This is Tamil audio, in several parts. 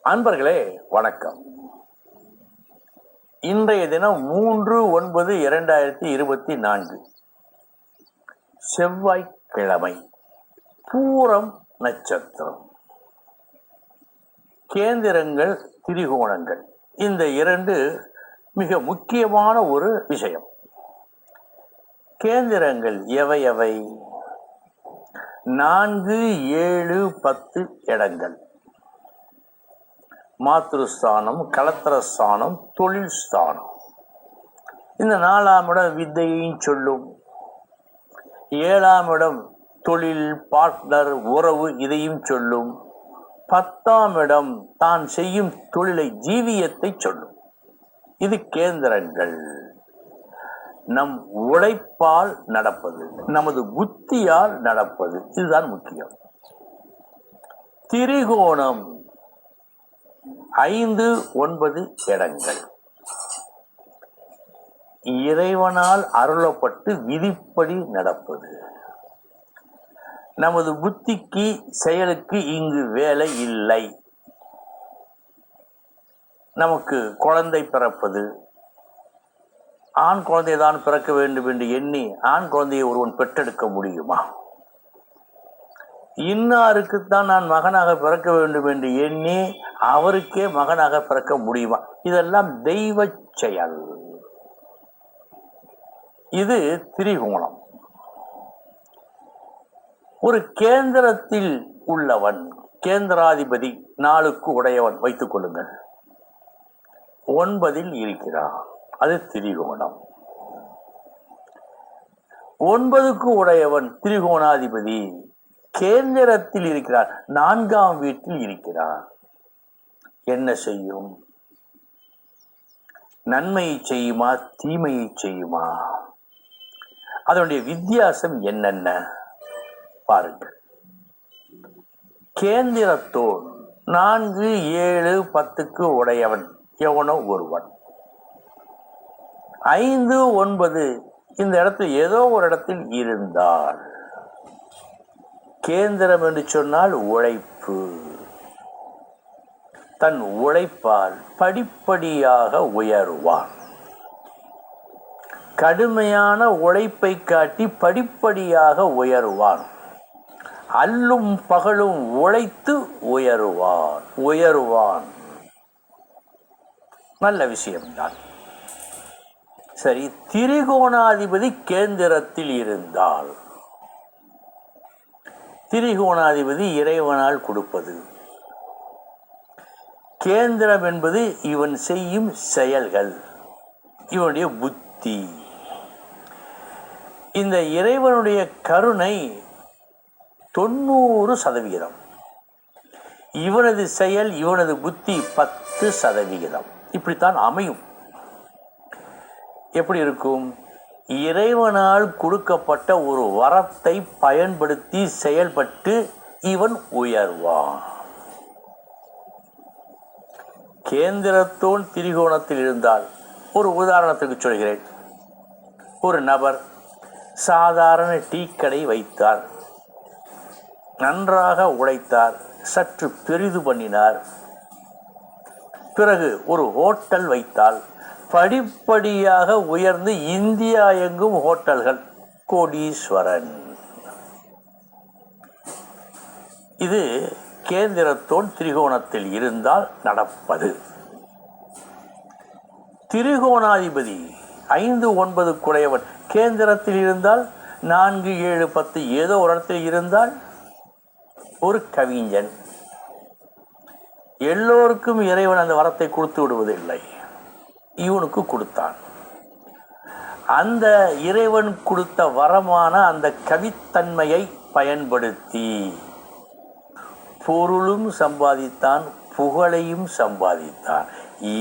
அன்பர்களே வணக்கம். இன்றைய தினம் 3/9/2024 செவ்வாய்க்கிழமை, பூரம் நட்சத்திரம். கேந்திரங்கள், திரிகோணங்கள், இந்த இரண்டு மிக முக்கியமான ஒரு விஷயம். கேந்திரங்கள் எவை எவை? 4, 7, 10 இடங்கள். மாத்ருஸ்தானம், கலத்திரஸ்தானம், தொழில் ஸ்தானம். இந்த 4ஆம் இடம் வித்தையையும் சொல்லும். 7ஆம் இடம் தொழில், பார்ட்னர், உறவு, இதையும் சொல்லும். 10ஆம் இடம் தான் செய்யும் தொழிலை, ஜீவியத்தை சொல்லும். இது கேந்திரங்கள். நம் உழைப்பால் நடப்பது, நமது புத்தியால் நடப்பது, இதுதான் முக்கியம். திரிகோணம் 5, 9 இடங்கள். இறைவனால் அருளப்பட்டு விதிப்படி நடப்பது. நமது புத்திக்கு, செயலுக்கு இங்கு வேலை இல்லை. நமக்கு குழந்தை பிறப்பது, ஆண் குழந்தை தான் பிறக்க வேண்டும் என்று எண்ணி ஆண் குழந்தையை ஒருவன் பெற்றெடுக்க முடியுமா? இன்னாருக்குத்தான் நான் மகனாக பிறக்க வேண்டும் என்று எண்ணி அவருக்கே மகனாக பிறக்க முடியுமா? இதெல்லாம் தெய்வ செயல். இது திரிகோணம். ஒரு கேந்திரத்தில் உள்ளவன், கேந்திராதிபதி, 4க்கு உடையவன் வைத்துக் கொள்ளுங்கள், 9ல் இருக்கிறான். அது திரிகோணம். 9க்கு உடையவன் திரிகோணாதிபதி கேந்திரத்தில் இருக்கிறார், 4ஆம் வீட்டில் இருக்கிறார். என்ன செய்யும்? நன்மையை செய்யுமா, தீமையை செய்யுமா? அதனுடைய வித்தியாசம் என்னென்ன பாருங்கள். கேந்திரத்தோடு 4, 7, 10க்கு உடையவன் எவனோ ஒருவன். 5, 9 இந்த இடத்தில் ஏதோ ஒரு இடத்தில் இருந்தால், கேந்திரம் என்று சொன்னால் உழைப்பு. தன் உழைப்பால் படிப்படியாக உயருவான். கடுமையான உழைப்பை காட்டி படிப்படியாக உயருவான். அல்லும் பகலும் உழைத்து உயருவான். நல்ல விஷயம்தான். சரி, திரிகோணாதிபதி கேந்திரத்தில் இருந்தால், திரிகோணாதிபதி இறைவனால் கொடுப்பது. கேந்திரம் என்பது இவன் செய்யும் செயல்கள், இவனுடைய புத்தி. இந்த இறைவனுடைய கருணை 90%. இவனது செயல், இவனது புத்தி 10%. இப்படித்தான் அமையும். எப்படி இருக்கும்? இறைவனால் கொடுக்கப்பட்ட ஒரு வரத்தை பயன்படுத்தி செயல்பட்டு இவன் உயர்வான். கேந்திரத்தோன் திரிகோணத்தில் இருந்தால், ஒரு உதாரணத்துக்கு சொல்கிறேன். ஒரு நபர் சாதாரண டீ கடை வைத்தார், நன்றாக உழைத்தார், சற்று பெரிது பண்ணினார். பிறகு ஒரு ஹோட்டல் வைத்தால், படிப்படியாக உயர்ந்து இந்தியா எங்கும் ஹோட்டல்கள், கோடீஸ்வரன். இது கேந்திரத்தோன் திரிகோணத்தில் இருந்தால் நடப்பது. திரிகோணாதிபதி 5, 9 குடையவன் கேந்திரத்தில் இருந்தால், 4, 7, 10 ஏதோ ஒரு இடத்தில் இருந்தால், ஒரு கவிஞன். எல்லோருக்கும் இறைவன் அந்த வரத்தை கொடுத்து விடுவதில்லை. இவனுக்கு கொடுத்தான். அந்த இறைவன் கொடுத்த வரமான அந்த கவித்தன்மையை பயன்படுத்தி பொருளும் சம்பாதித்தான், புகழையும் சம்பாதித்தான்.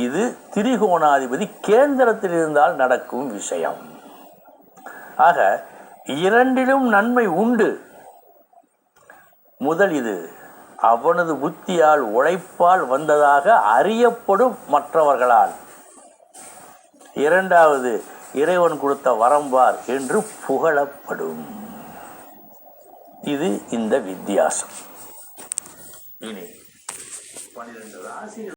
இது திரிகோணாதிபதி கேந்திரத்தில் இருந்தால் நடக்கும் விஷயம். ஆக இரண்டிலும் நன்மை உண்டு. முதல் இது அவனது புத்தியால், உழைப்பால் வந்ததாக அறியப்படும் மற்றவர்களால். இரண்டாவது, இறைவன் கொடுத்த வரம்பார் என்று புகழப்படும். இது இந்த வித்தியாசம். இனி 12 ராசிகள்